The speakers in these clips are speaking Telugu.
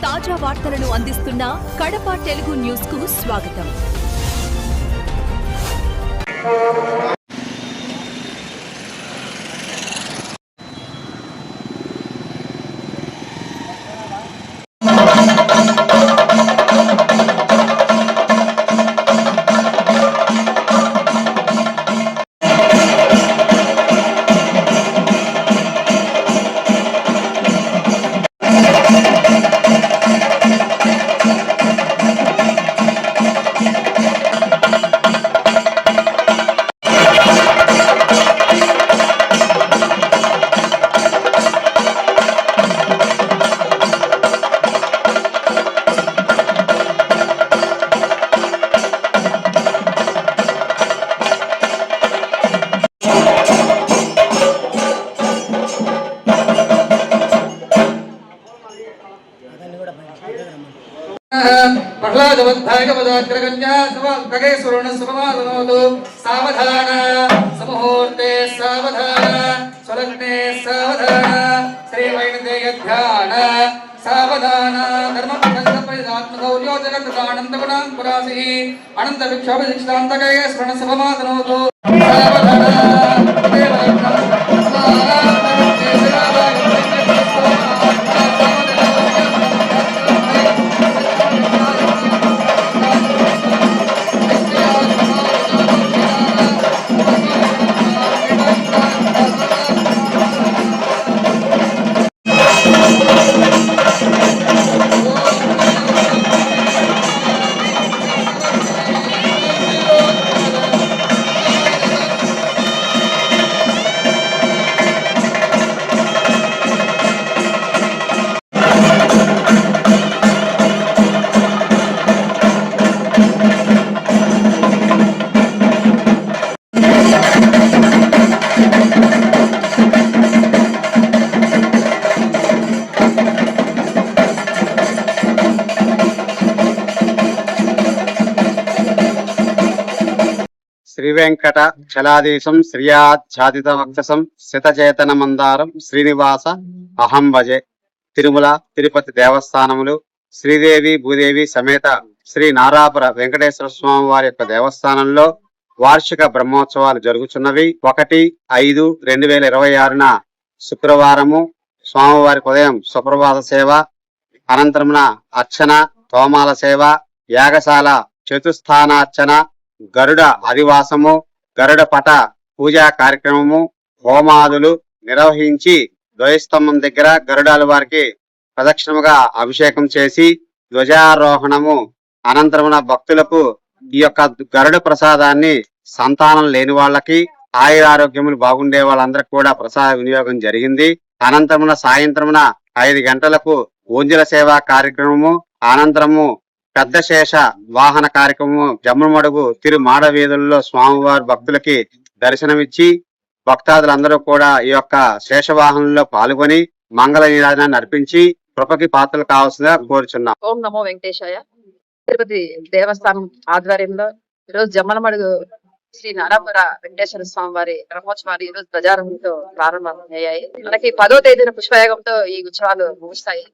తాజా వార్తలను అందిస్తున్న కడప తెలుగు న్యూస్ కు స్వాగతం. प्रह्लादवद्धायकपदाग्रगण्या खगेश्वरुणसुपमादनोतु सावधान सममुहूर्ते सावधान स्वलग्ने सावधान श्रीवैणदेयध्यान सावधान धर्मपरिदात्मगौर्योजगदानन्दगुणां पुरासिः अनन्तविक्षोभशिक्षान्तकगेश्वरुणसुपमादनोतु శ్రీవేంకట చలాదీశం శ్రియాఛాదిత వక్షసం శతచేతన మందారం శ్రీనివాస అహం భజే. తిరుమల తిరుపతి దేవస్థానములు శ్రీదేవి భూదేవి సమేత శ్రీ నారాపుర వెంకటేశ్వర స్వామి వారి యొక్క దేవస్థానంలో వార్షిక బ్రహ్మోత్సవాలు జరుగుతున్నవి. 1/5/2026 శుక్రవారము స్వామివారికి ఉదయం సుప్రభాత సేవ, అనంతరమున అర్చన, తోమాల సేవ, యాగశాల చతుస్థానార్చన, గరుడ అధివాసము, గరుడ పట పూజా కార్యక్రమము, హోమాదులు నిర్వహించి ధ్వజస్తంభం దగ్గర గరుడాల వారికి ప్రదక్షిణముగా అభిషేకం చేసి ధ్వజారోహణము అనంతరమున భక్తులకు ఈ యొక్క గరుడ ప్రసాదాన్ని సంతానం లేని వాళ్ళకి, ఆయురారోగ్యములు బాగుండే వాళ్ళందరికీ కూడా ప్రసాద వినియోగం జరిగింది. అనంతరమున సాయంత్రమున 5 గంటలకు ఊంజల సేవా కార్యక్రమము, అనంతరము పెద్ద శేష వాహన కార్యక్రమము జమ్ముమడుగు తిరు మాడ వీధుల్లో స్వామివారి భక్తులకి దర్శనమిచ్చి భక్తాదులందరూ కూడా ఈ యొక్క శేషవాహనంలో పాల్గొని మంగళ నీరాజనాన్ని అర్పించి కృపకి పాత్రలు కావాల్సిందిగా కోరుచున్నాం. ఓం నమో వెంకటేశాయ. తిరుపతి దేవస్థానం ఆధ్వర్యంలో ఈరోజు జమ్మలమడుగు శ్రీ నారాపుర వెంకటేశ్వర స్వామి వారి బ్రహ్మోత్సవాలు ఈరోజు ప్రజారంభంతో ప్రారంభమయ్యాయి. మనకి 10వ తేదీన పుష్పయాగంతో ఈ ఉత్సవాలు ముగుస్తాయి.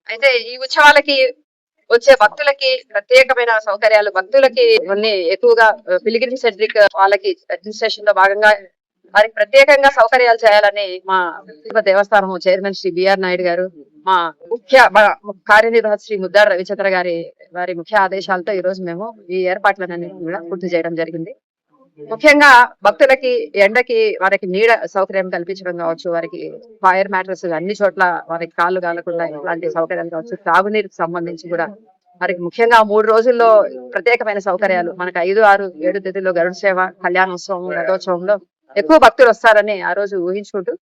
అయితే ఈ ఉత్సవాలకి వచ్చే భక్తులకి ప్రత్యేకమైన సౌకర్యాలు, భక్తులకి ఇవన్నీ ఎక్కువగా పిలిగ్రిమ్ సెంట్రిక్ వాళ్ళకి అడ్మినిస్ట్రేషన్ లో భాగంగా వారికి ప్రత్యేకంగా సౌకర్యాలు చేయాలని మా తిరుపతి దేవస్థానం చైర్మన్ శ్రీ బిఆర్ నాయుడు గారు, మా ముఖ్య కార్యనిర్వాహక శ్రీ ముద్దాడ రవిచంద్ర వారి ముఖ్య ఆదేశాలతో ఈ రోజు మేము ఈ ఏర్పాట్లన్నీ కూడా పూర్తి చేయడం జరిగింది. ముఖ్యంగా భక్తులకి ఎండకి వారికి నీడ సౌకర్యం కల్పించడం కావచ్చు, వారికి ఫైర్ మ్యాట్రస్ అన్ని చోట్ల వారికి కాళ్ళు కాలకుండా ఇలాంటి సౌకర్యాలు కావచ్చు, తాగునీరుకి సంబంధించి కూడా వారికి ముఖ్యంగా 3 రోజుల్లో ప్రత్యేకమైన సౌకర్యాలు మనకు 5, 6, 7 తేదీలో గరుడ సేవ, కళ్యాణోత్సవం, రథోత్సవంలో ఎక్కువ భక్తులు వస్తారని ఆ రోజు ఊహించుకుంటూ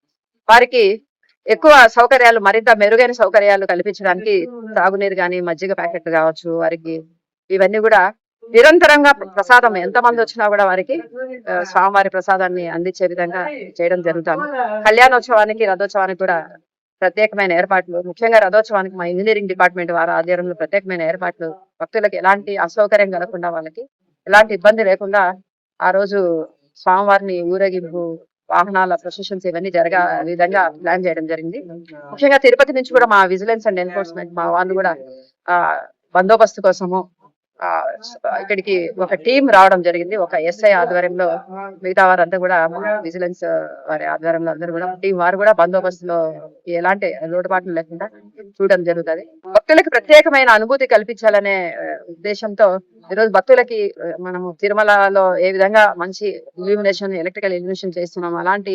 వారికి ఎక్కువ సౌకర్యాలు, మరింత మెరుగైన సౌకర్యాలు కల్పించడానికి తాగునీరు కానీ, మజ్జిగ ప్యాకెట్లు కావచ్చు, వారికి ఇవన్నీ కూడా నిరంతరంగా ప్రసాదం ఎంతమంది వచ్చినా కూడా వారికి స్వామివారి ప్రసాదాన్ని అందించే విధంగా చేయడం జరుగుతుంది. కళ్యాణోత్సవానికి, రథోత్సవానికి కూడా ప్రత్యేకమైన ఏర్పాట్లు, ముఖ్యంగా రథోత్సవానికి మా ఇంజనీరింగ్ డిపార్ట్మెంట్ వారి ఆధ్వర్యంలో ప్రత్యేకమైన ఏర్పాట్లు, భక్తులకు ఎలాంటి అసౌకర్యం కలగకుండా, వాళ్ళకి ఎలాంటి ఇబ్బంది లేకుండా ఆ రోజు స్వామివారిని ఊరేగింపు వాహనాల ప్రొసెషన్స్ ఇవన్నీ జరగా విధంగా ప్లాన్ చేయడం జరిగింది. ముఖ్యంగా తిరుపతి నుంచి కూడా మా విజిలెన్స్ అండ్ ఎన్ఫోర్స్మెంట్ మా వాళ్ళు కూడా బందోబస్తు కోసము ఇక్కడికి ఒక టీం రావడం జరిగింది. ఒక ఎస్ఐ ఆధ్వర్యంలో మిగతా వారంతా కూడా విజిలెన్స్ వారి ఆధ్వర్యంలో అందరూ కూడా టీం వారు కూడా బందోబస్తులో ఎలాంటి లోటుపాట్లు లేకుండా చూడడం జరుగుతుంది. భక్తులకు ప్రత్యేకమైన అనుభూతి కల్పించాలనే ఉద్దేశంతో ఈరోజు భక్తులకి మనము తిరుమలలో ఏ విధంగా మంచి ఇల్యూమినేషన్ ఎలక్ట్రికల్ ఇల్యూమినేషన్ చేస్తున్నాం అలాంటి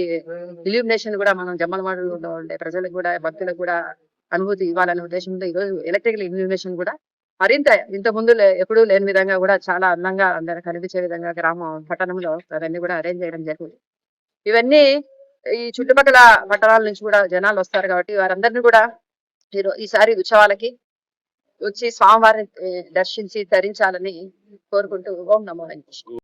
ఇల్యూమినేషన్ కూడా మనం జమ్మలమడుగులో ఉండే ప్రజలకు కూడా భక్తులకు కూడా అనుభూతి ఇవ్వాలనే ఉద్దేశంతో ఈరోజు ఎలక్ట్రికల్ ఇల్యూమినేషన్ కూడా మరింత ఇంత ముందు ఎప్పుడూ లేని విధంగా కూడా చాలా అందంగా అందరూ కనిపించే విధంగా పట్టణంలో అవన్నీ కూడా అరేంజ్ చేయడం జరిగింది. ఇవన్నీ ఈ చుట్టుపక్కల పట్టణాల నుంచి కూడా జనాలు వస్తారు కాబట్టి వారందరినీ కూడా ఈసారి ఉత్సవాలకి వచ్చి స్వామివారిని దర్శించి తరించాలని కోరుకుంటూ ఓం నమో వెంకటేశ్వర.